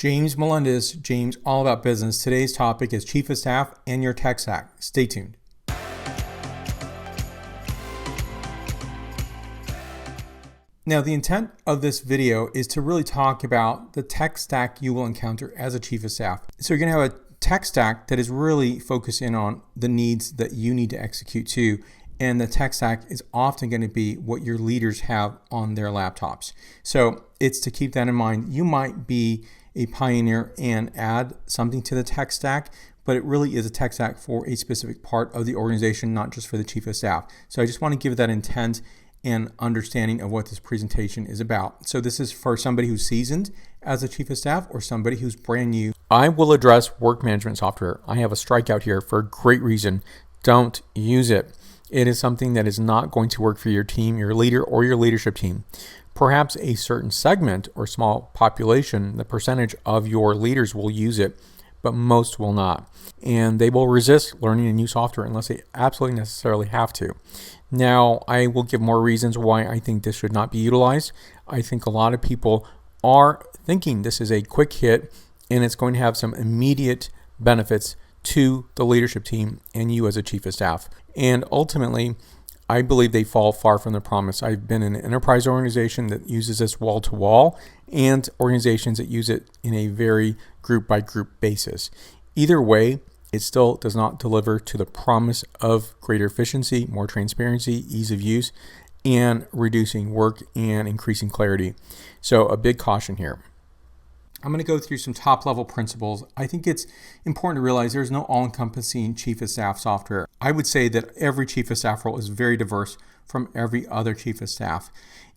James Melendez, James All About Business. Today's topic is Chief of Staff and your tech stack. Stay tuned. Now, the intent of this video is to really talk about the tech stack you will encounter as a Chief of Staff. So you're going to have a tech stack that is really focused in on the needs that you need to execute to. And the tech stack is often going to be what your leaders have on their laptops. So it's to keep that in mind. You might be a pioneer and add something to the tech stack, but it really is a tech stack for a specific part of the organization, not just for the Chief of Staff. So I just want to give that intent and understanding of what this presentation is about. So this is for somebody who's seasoned as a Chief of Staff or somebody who's brand new. I will address work management software. I have a strikeout here for a great reason. Don't use it. It is something that is not going to work for your team, your leader, or your leadership team. Perhaps a certain segment or small population, the percentage of your leaders will use it, but most will not. And they will resist learning a new software unless they absolutely necessarily have to. Now, I will give more reasons why I think this should not be utilized. I think a lot of people are thinking this is a quick hit and it's going to have some immediate benefits to the leadership team and you as a Chief of Staff. And ultimately, I believe they fall far from the promise. I've been in an enterprise organization that uses this wall to wall and organizations that use it in a very group by group basis. Either way, it still does not deliver to the promise of greater efficiency, more transparency, ease of use, and reducing work and increasing clarity. So a big caution here. I'm going to go through some top-level principles. I think it's important to realize there's no all-encompassing Chief of Staff software. I would say that every Chief of Staff role is very diverse from every other Chief of Staff.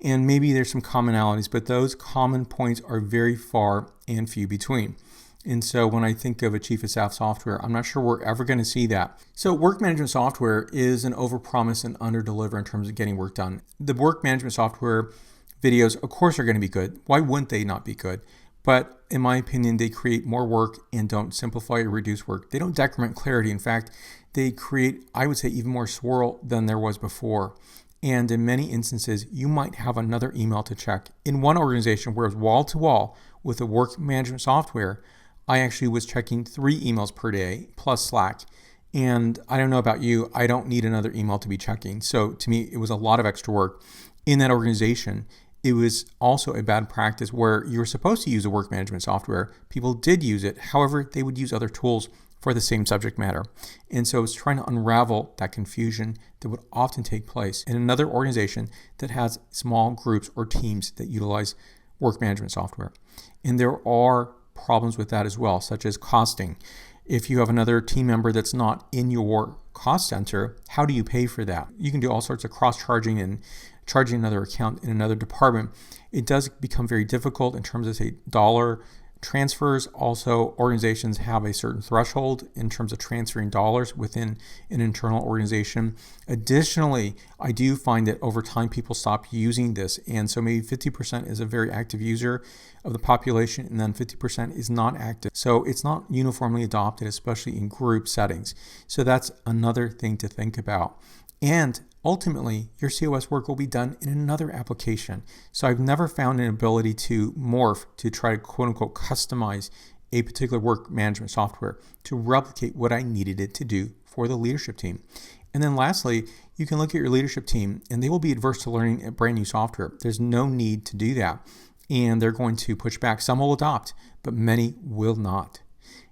And maybe there's some commonalities, but those common points are very far and few between. And so when I think of a Chief of Staff software, I'm not sure we're ever going to see that. So work management software is an overpromise and underdeliver in terms of getting work done. The work management software videos, of course, are going to be good. Why wouldn't they not be good? But in my opinion, they create more work and don't simplify or reduce work. They don't decrement clarity. In fact, they create, I would say, even more swirl than there was before. And in many instances, you might have another email to check. In one organization where it was wall to wall with the work management software, I actually was checking 3 emails per day plus Slack. And I don't know about you, I don't need another email to be checking. So to me, it was a lot of extra work in that organization. It was also a bad practice where you were supposed to use a work management software. People did use it. However, they would use other tools for the same subject matter. And so it's trying to unravel that confusion that would often take place in another organization that has small groups or teams that utilize work management software. And there are problems with that as well, such as costing. If you have another team member that's not in your cost center, how do you pay for that? You can do all sorts of cross-charging and charging another account in another department. It does become very difficult in terms of, say, dollar transfers. Also, organizations have a certain threshold in terms of transferring dollars within an internal organization. Additionally, I do find that over time people stop using this. And so maybe 50% is a very active user of the population and then 50% is not active. So it's not uniformly adopted, especially in group settings. So that's another thing to think about. And ultimately, your COS work will be done in another application. So I've never found an ability to morph to try to quote unquote customize a particular work management software to replicate what I needed it to do for the leadership team. And then lastly, you can look at your leadership team and they will be adverse to learning a brand new software. There's no need to do that. And they're going to push back. Some will adopt, but many will not.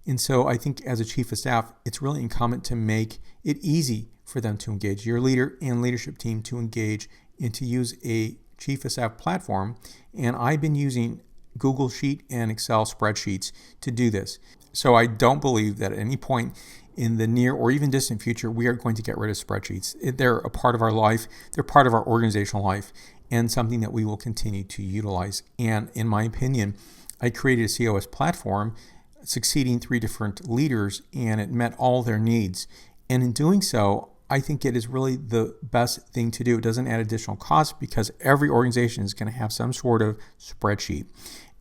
And so I think as a Chief of Staff, it's really incumbent to make it easy for them to engage, your leader and leadership team to engage and to use a Chief of Staff platform. And I've been using Google Sheet and Excel spreadsheets to do this. So I don't believe that at any point in the near or even distant future, we are going to get rid of spreadsheets. They're a part of our life. They're part of our organizational life and something that we will continue to utilize. And in my opinion, I created a COS platform succeeding 3 different leaders and it met all their needs. And in doing so, I think it is really the best thing to do. It doesn't add additional cost because every organization is going to have some sort of spreadsheet.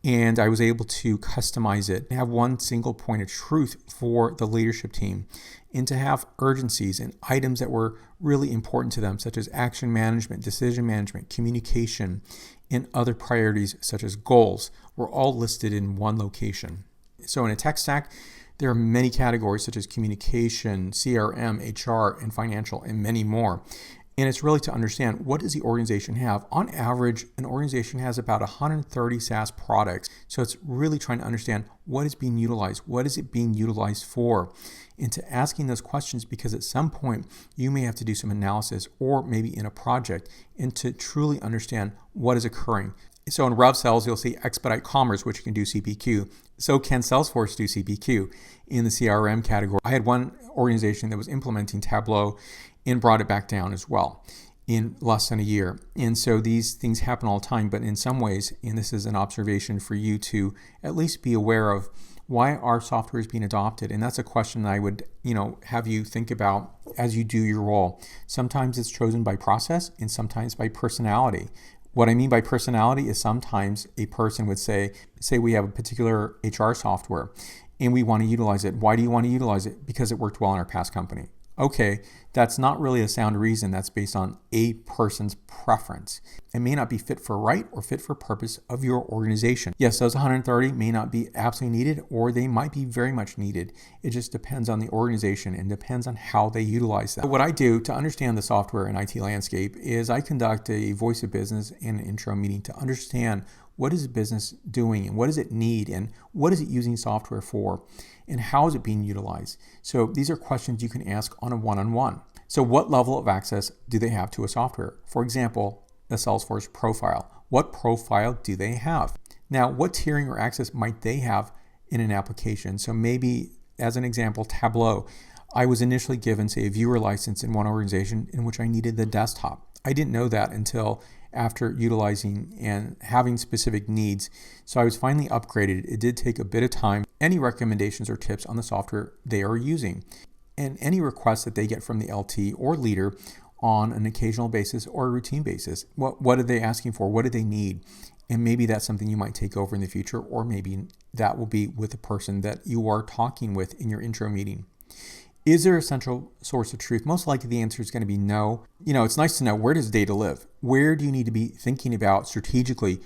And I was able to customize it and have one single point of truth for the leadership team and to have urgencies and items that were really important to them, such as action management, decision management, communication, and other priorities such as goals. were all listed in one location. So in a tech stack, there are many categories such as communication, CRM, HR, and financial, and many more. And it's really to understand, what does the organization have? On average, an organization has about 130 SaaS products. So it's really trying to understand what is being utilized, what is it being utilized for, and to asking those questions, because at some point you may have to do some analysis or maybe in a project, and to truly understand what is occurring. So in RevSales, you'll see Expedite Commerce, which can do CPQ. So can Salesforce do CPQ in the CRM category. I had one organization that was implementing Tableau and brought it back down as well in less than a year. And so these things happen all the time, but in some ways, and this is an observation for you to at least be aware of, why our software is being adopted. And that's a question that I would, have you think about as you do your role. Sometimes it's chosen by process and sometimes by personality. What I mean by personality is sometimes a person would say we have a particular HR software and we want to utilize it. Why do you want to utilize it? Because it worked well in our past company. Okay, that's not really a sound reason. That's based on a person's preference. It may not be fit for right or fit for purpose of your organization. Yes, those 130 may not be absolutely needed, or they might be very much needed. It just depends on the organization and depends on how they utilize that. What I do to understand the software and IT landscape is I conduct a voice of business and an intro meeting to understand what is the business doing and what does it need and what is it using software for and how is it being utilized. So these are questions you can ask on a one-on-one. So what level of access do they have to a software? For example, the Salesforce profile. What profile do they have? Now, what tiering or access might they have in an application? So maybe, as an example, Tableau. I was initially given, say, a viewer license in one organization in which I needed the desktop. I didn't know that until after utilizing and having specific needs. So I was finally upgraded. It did take a bit of time. Any recommendations or tips on the software they are using, and any requests that they get from the LT or leader on an occasional basis or a routine basis. What are they asking for? What do they need? And maybe that's something you might take over in the future, or maybe that will be with the person that you are talking with in your intro meeting. Is there a central source of truth? Most likely the answer is going to be no. It's nice to know, where does data live? Where do you need to be thinking about strategically?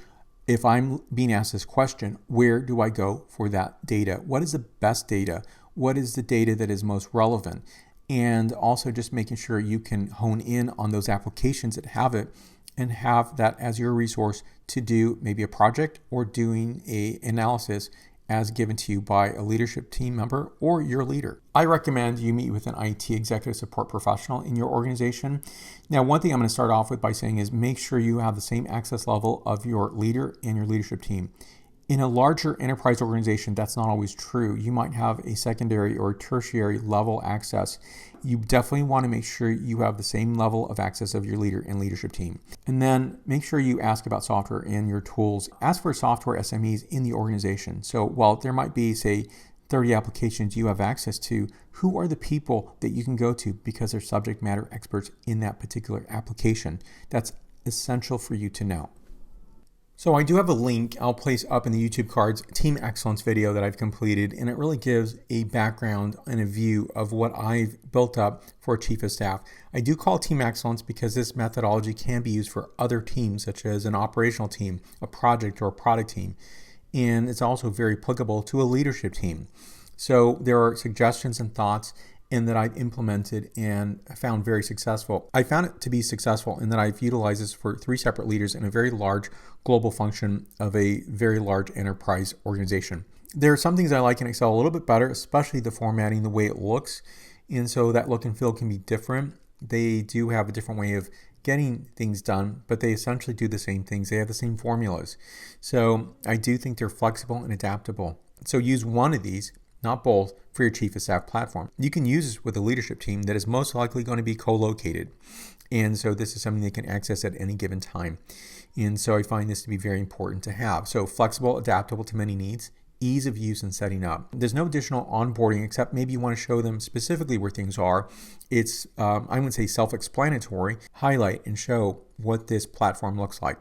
If I'm being asked this question, where do I go for that data? What is the best data? What is the data that is most relevant? And also just making sure you can hone in on those applications that have it and have that as your resource to do maybe a project or doing an analysis as given to you by a leadership team member or your leader. I recommend you meet with an IT executive support professional in your organization. Now, one thing I'm going to start off with by saying is make sure you have the same access level of your leader and your leadership team. In a larger enterprise organization, that's not always true. You might have a secondary or tertiary level access. You definitely want to make sure you have the same level of access of your leader and leadership team. And then make sure you ask about software and your tools. Ask for software SMEs in the organization. So while there might be, say, 30 applications you have access to, who are the people that you can go to because they're subject matter experts in that particular application? That's essential for you to know. So I do have a link I'll place up in the YouTube cards, Team Excellence video that I've completed, and it really gives a background and a view of what I've built up for a Chief of Staff. I do call it Team Excellence because this methodology can be used for other teams, such as an operational team, a project or a product team, and it's also very applicable to a leadership team. So there are suggestions and thoughts and that I've implemented and found very successful. I found it to be successful in that I've utilized this for 3 separate leaders in a very large global function of a very large enterprise organization. There are some things I like in Excel a little bit better, especially the formatting, the way it looks. And so that look and feel can be different. They do have a different way of getting things done, but they essentially do the same things. They have the same formulas. So I do think they're flexible and adaptable. So use one of these, not both, for your Chief of Staff platform. You can use this with a leadership team that is most likely going to be co-located. And so this is something they can access at any given time. And so I find this to be very important to have. So flexible, adaptable to many needs, ease of use and setting up. There's no additional onboarding except maybe you want to show them specifically where things are. It's, I would say, self-explanatory. Highlight and show what this platform looks like.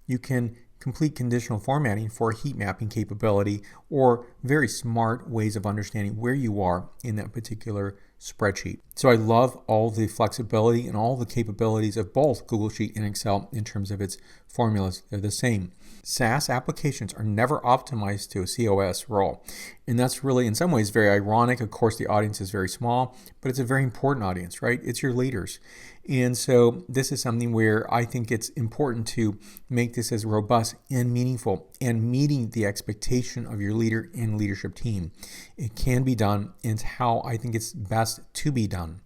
You can complete conditional formatting for a heat mapping capability or very smart ways of understanding where you are in that particular spreadsheet. So I love all the flexibility and all the capabilities of both Google Sheet and Excel in terms of its formulas. They're the same. SaaS applications are never optimized to a COS role. And that's really, in some ways, very ironic. Of course, the audience is very small, but it's a very important audience, right? It's your leaders. And so this is something where I think it's important to make this as robust and meaningful and meeting the expectation of your leader and leadership team. It can be done, and it's how I think it's best to be done.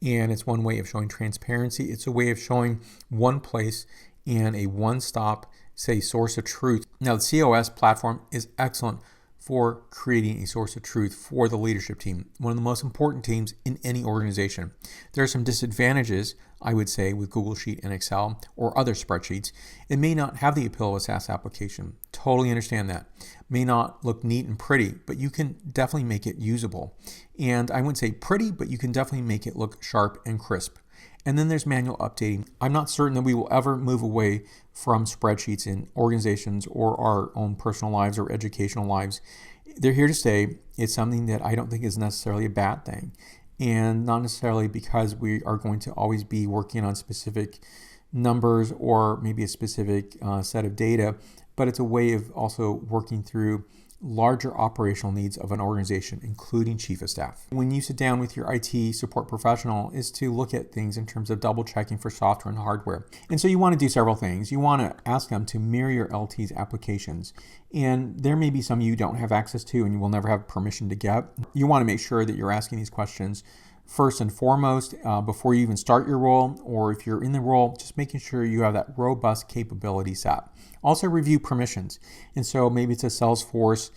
And it's one way of showing transparency. It's a way of showing one place and a one-stop, say, source of truth. Now, the COS platform is excellent for creating a source of truth for the leadership team, one of the most important teams in any organization. There are some disadvantages, I would say, with Google Sheet and Excel or other spreadsheets. It may not have the appeal of a SaaS application. Totally understand that. May not look neat and pretty, but you can definitely make it usable. And I wouldn't say pretty, but you can definitely make it look sharp and crisp. And then there's manual updating. I'm not certain that we will ever move away from spreadsheets in organizations or our own personal lives or educational lives. They're here to stay. It's something that I don't think is necessarily a bad thing. And not necessarily because we are going to always be working on specific numbers or maybe a specific set of data, but it's a way of also working through larger operational needs of an organization, including chief of staff. When you sit down with your IT support professional is to look at things in terms of double checking for software and hardware. And so you want to do several things. You want to ask them to mirror your LT's applications. And there may be some you don't have access to and you will never have permission to get. You want to make sure that you're asking these questions first and foremost before you even start your role, or if you're in the role, just making sure you have that robust capability set. Also review permissions. And so maybe it's a Salesforce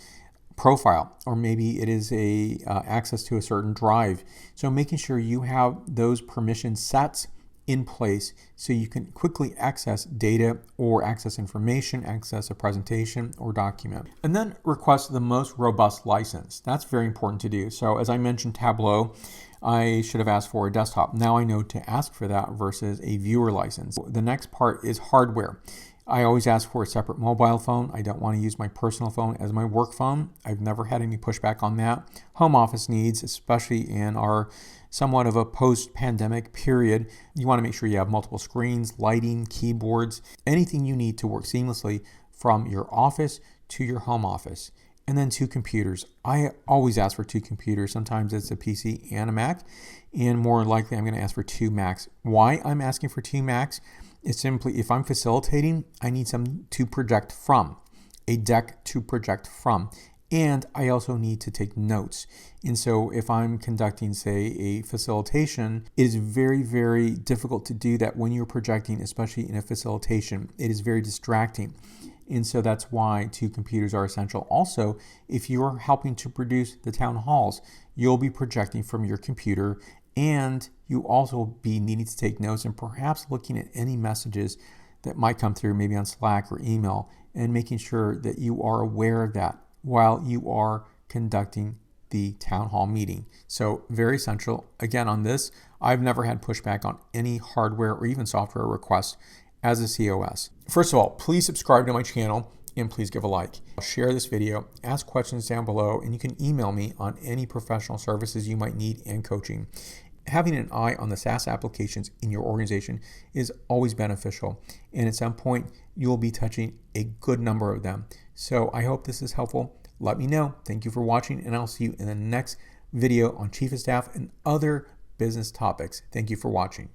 profile, or maybe it is a access to a certain drive. So making sure you have those permission sets in place so you can quickly access data or access information, access a presentation or document. And then request the most robust license. That's very important to do. So as I mentioned, Tableau, I should have asked for a desktop. Now I know to ask for that versus a viewer license. The next part is hardware. I always ask for a separate mobile phone. I don't want to use my personal phone as my work phone. I've never had any pushback on that. Home office needs, especially in our somewhat of a post-pandemic period, you want to make sure you have multiple screens, lighting, keyboards, anything you need to work seamlessly from your office to your home office. And then 2 computers. I always ask for 2 computers. Sometimes it's a PC and a Mac, and more likely I'm going to ask for 2 Macs. Why I'm asking for 2 Macs? It's simply if I'm facilitating, I need some to project from, a deck to project from. And I also need to take notes. And so if I'm conducting, say, a facilitation, it is very, very difficult to do that when you're projecting, especially in a facilitation. It is very distracting. And so that's why 2 computers are essential. Also, if you're helping to produce the town halls, you'll be projecting from your computer, and you also be needing to take notes and perhaps looking at any messages that might come through, maybe on Slack or email, and making sure that you are aware of that while you are conducting the town hall meeting. So very essential. Again, on this, I've never had pushback on any hardware or even software requests as a COS. First of all, please subscribe to my channel and please give a like. Share this video, ask questions down below, and you can email me on any professional services you might need and coaching. Having an eye on the SaaS applications in your organization is always beneficial, and at some point you'll be touching a good number of them. So I hope this is helpful. Let me know. Thank you for watching, and I'll see you in the next video on Chief of Staff and other business topics. Thank you for watching.